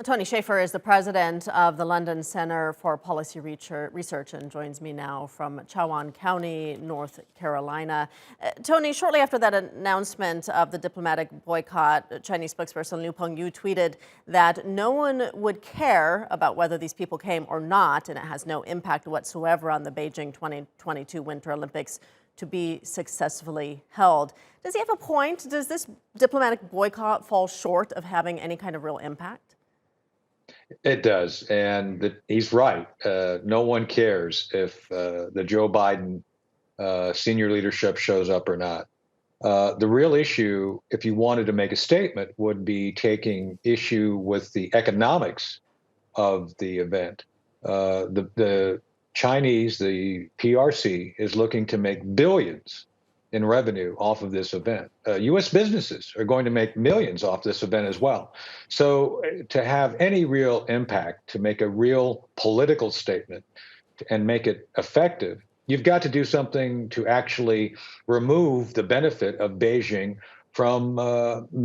Tony Shaffer is the president of the London Center for Policy Research and joins me now from Chowan County, North Carolina. Tony, shortly after that announcement of the diplomatic boycott, Chinese spokesperson Liu Pengyu tweeted that no one would care about whether these people came or not, and it has no impact whatsoever on the Beijing 2022 Winter Olympics to be successfully held. Does he have a point? Does this diplomatic boycott fall short of having any kind of real impact? It does, and he's right. No one cares if the Joe Biden senior leadership shows up or not. The real issue, if you wanted to make a statement, would be taking issue with the economics of the event. The Chinese, the PRC, is looking to make billions in revenue off of this event. U.S. businesses are going to make millions off this event as well. So to have any real impact, to make a real political statement and make it effective, you've got to do something to actually remove the benefit of Beijing from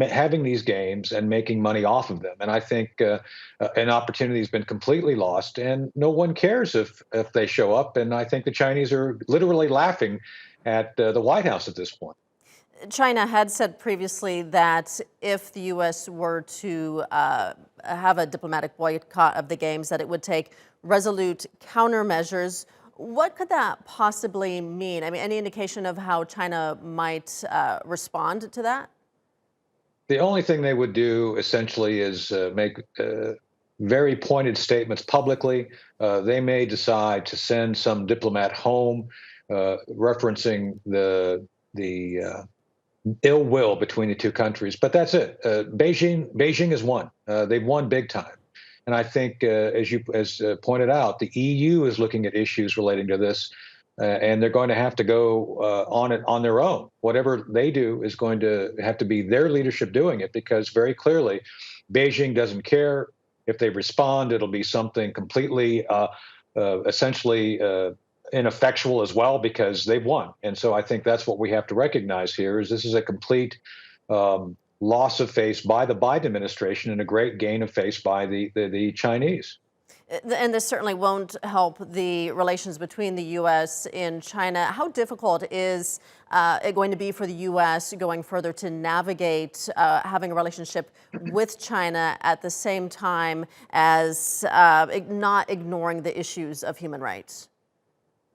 having these games and making money off of them. And I think an opportunity has been completely lost, and no one cares if they show up. And I think the Chinese are literally laughing at the White House at this point. China had said previously that if the U.S. were to have a diplomatic boycott of the games, that it would take resolute countermeasures. What could that possibly mean? I mean, any indication of how China might respond to that? The only thing they would do essentially is make very pointed statements publicly. They may decide to send some diplomat home, referencing the ill will between the two countries. But that's it. Beijing has won. They've won big time. And I think, as pointed out, the EU is looking at issues relating to this, and they're going to have to go on it on their own. Whatever they do is going to have to be their leadership doing it, because very clearly, Beijing doesn't care. If they respond, it'll be something completely, essentially ineffectual as well, because they've won. And so I think that's what we have to recognize here: is this is a complete loss of face by the Biden administration and a great gain of face by the Chinese. And this certainly won't help the relations between the U.S. and China. How difficult is it going to be for the U.S. going further to navigate having a relationship with China at the same time as not ignoring the issues of human rights?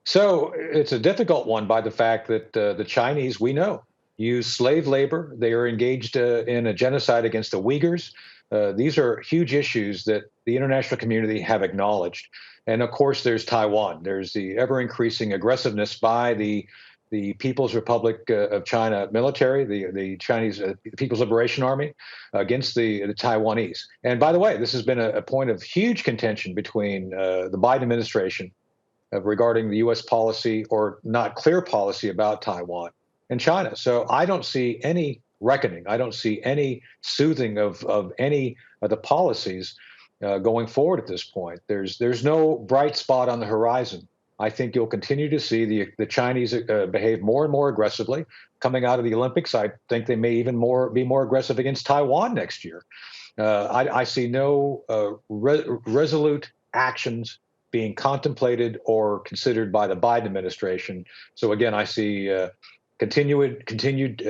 So it's a difficult one by the fact that the Chinese, we know, use slave labor. They are engaged in a genocide against the Uyghurs. These are huge issues that the international community have acknowledged. And of course, there's Taiwan. There's the ever-increasing aggressiveness by the People's Republic of China military, the Chinese People's Liberation Army, against the Taiwanese. And by the way, this has been a point of huge contention between the Biden administration regarding the U.S. policy or not clear policy about Taiwan and China. So I don't see any reckoning. I don't see any soothing of any of the policies going forward at this point. There's no bright spot on the horizon. I think you'll continue to see the Chinese behave more and more aggressively coming out of the Olympics. I think they may even be more aggressive against Taiwan next year. I see no resolute actions being contemplated or considered by the Biden administration. So again, I see continued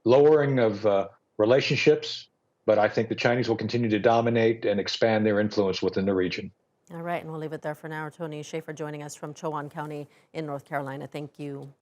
lowering of relationships, but I think the Chinese will continue to dominate and expand their influence within the region. All right, and we'll leave it there for now. Tony Shaffer joining us from Chowan County in North Carolina. Thank you.